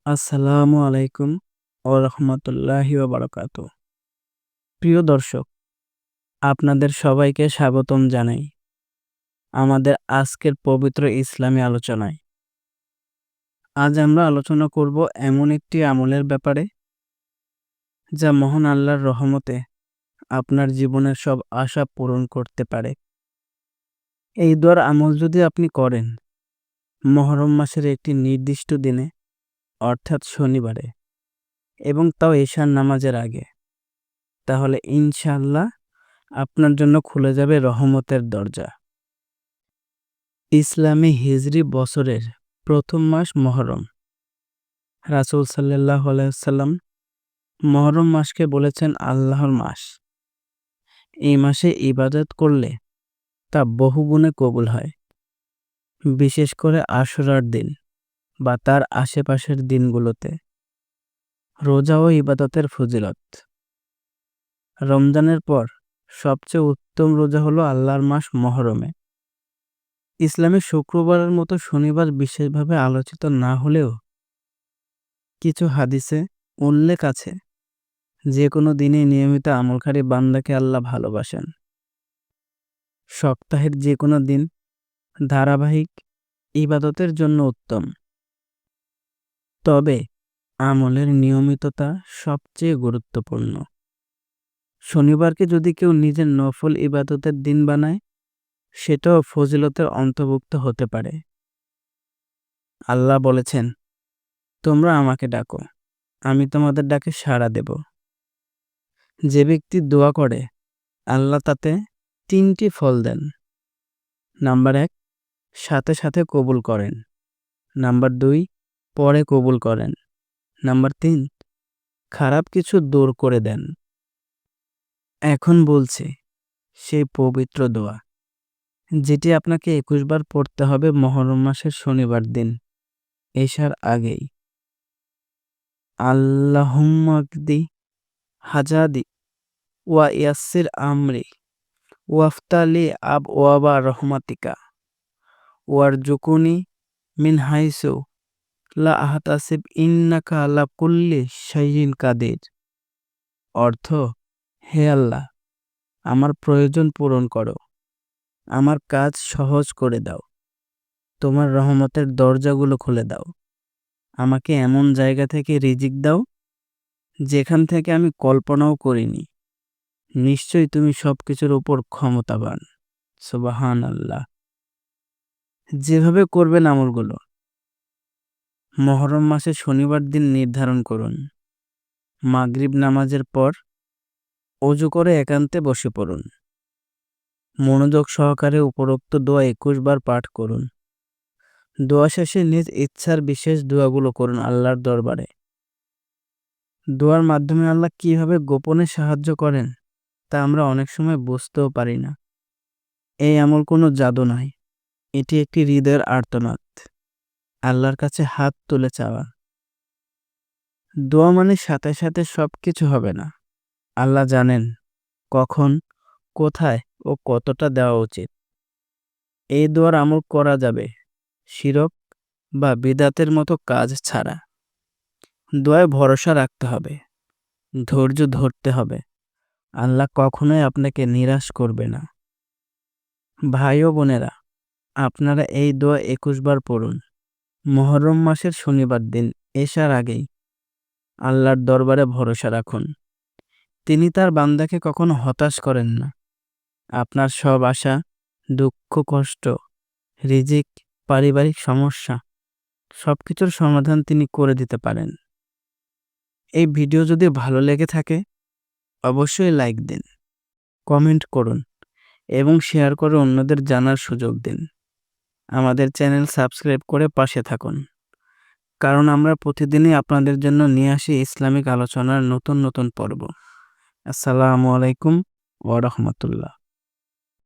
আসসালামু আলাইকুম ওয়া রাহমাতুল্লাহি ওয়া বারাকাতুহু। প্রিয় দর্শক, আপনাদের সবাইকে স্বাগতম জানাই আমাদের আজকের পবিত্র ইসলামী আলোচনায়। আজ আমরা আলোচনা করব এমন একটি আমলের ব্যাপারে যা মহান আল্লাহর রহমতে আপনার জীবনের সব আশা পূরণ করতে পারে। এই দোয়ার আমল যদি আপনি করেন মুহররম মাসের একটি নির্দিষ্ট দিনে, অর্থাৎ শনিবারে, এবং তাও এশার নামাজের আগে, তাহলে ইনশাআল্লাহ আপনার জন্য খুলে যাবে রহমতের দরজা। ইসলামী হিজরি বছরের প্রথম মাস মুহররম। রাসূল সাল্লাল্লাহু আলাইহি ওয়াসাল্লাম মুহররম মাসকে বলেছেন আল্লাহর মাস। এই মাসে ইবাদত করলে তা বহুগুণে কবুল হয়, বিশেষ করে আশুরার দিন বা তার আশেপাশের দিনগুলোতে। রোজা ও ইবাদতের ফজিলত। রমজানের পর সবচেয়ে উত্তম রোজা হলো আল্লাহর মাস মুহররমে। ইসলামে শুক্রবারের মতো শনিবার বিশেষভাবে আলোচিত না হলেও কিছু হাদিসে উল্লেখ আছে যে কোনো দিনে নিয়মিত আমলকারী বান্দাকে আল্লাহ ভালোবাসেন। সপ্তাহের যে কোনো দিন ধারাবাহিক ইবাদতের জন্য উত্তম, তবে আমলের নিয়মিততা সবচেয়ে গুরুত্বপূর্ণ। শনিবারকে যদি কেউ নিজের নফল ইবাদতের দিন বানায়, সেটাও ফজিলতের অন্তর্ভুক্ত হতে পারে। আল্লাহ বলেছেন, তোমরা আমাকে ডাকো, আমি তোমাদের ডাকে সাড়া দেব। যে ব্যক্তি দোয়া করে আল্লাহ তাতে 3টি ফল দেন। নাম্বার 1, সাথে সাথে কবুল করেন। নাম্বার 2, পরে কবুল করেন। নাম্বার 3, খারাপ কিছু দূর করে দেন। এখন বলছি সেই পবিত্র দোয়া, যেটি আপনাকে 21 বার পড়তে হবে মুহররম মাসের শনিবার দিন এশার আগেই। আল্লাহুম্মা কদি হাজাদি ওয়া ইয়াসসির আমরি ওয়াফতালি আবওয়াবা রহমাতিকা ওয়ারজুকুনি মিন হাইসু লা আহতাসিব ইন্নাকা আলা কুল্লি শাইইন কাদির। অর্থ, হে আল্লাহ, আমার প্রয়োজন পূরণ করো, আমার কাজ সহজ করে দাও, তোমার রহমতের দরজাগুলো খুলে দাও, আমাকে এমন জায়গা থেকে রিজিক দাও যেখান থেকে আমি কল্পনাও করিনি। নিশ্চয়ই তুমি সবকিছুর উপর ক্ষমতাবান। সুবহানাল্লাহ। যেভাবে করবেন আমলগুলো, মুহররম মাসে শনিবার দিন নির্ধারণ করুন। মাগরিব নামাজের পর ওযু করে একান্তে বসে পড়ুন। মনোযোগ সহকারে উপরোক্ত দোয়া 21 বার পাঠ করুন। দোয়া শেষে নিজ ইচ্ছার বিশেষ দোয়াগুলো করুন আল্লাহর দরবারে। দোয়ার মাধ্যমে আল্লাহ কিভাবে গোপনে সাহায্য করেন তা আমরা অনেক সময় বুঝতেও পারি না। এই আমল কোনো জাদু নয়, এটি একটি হৃদয়ের আর্তনাদ, আল্লাহর কাছে হাত তুলে চাওয়া। দোয়া মানে সাথে সাথে সবকিছু হবে না। আল্লাহ জানেন কখন, কোথায় ও কতটা দেওয়া উচিত। এই দোয়ার আমল করা যাবে শিরক বা বিদআতের মতো কাজ ছাড়া। দোয়ায় ভরসা রাখতে হবে, ধৈর্য ধরতে হবে। আল্লাহ কখনোই আপনাকে নিরাশ করবে না। ভাই ও বোনেরা, আপনারা এই দোয়া 21 বার পড়ুন মুহররম মাসের শনিবার দিন এশার আগেই। আল্লাহর দরবারে ভরসা রাখুন, তিনি তার বান্দাকে কখনো হতাশ করেন না। আপনার সব আশা, দুঃখ, কষ্ট, রিজিক, পারিবারিক সমস্যা সবকিছুর সমাধান তিনি করে দিতে পারেন। এই ভিডিও যদি ভালো লেগে থাকে অবশ্যই লাইক দিন, কমেন্ট করুন এবং শেয়ার করে অন্যদের জানার সুযোগ দিন। আমাদের চ্যানেল সাবস্ক্রাইব করে পাশে থাকুন, কারণ আমরা প্রতিদিনই আপনাদের জন্য নিয়ে আসি ইসলামিক আলোচনার নতুন নতুন পর্ব। আসসালামু আলাইকুম ওয়া রাহমাতুল্লাহ।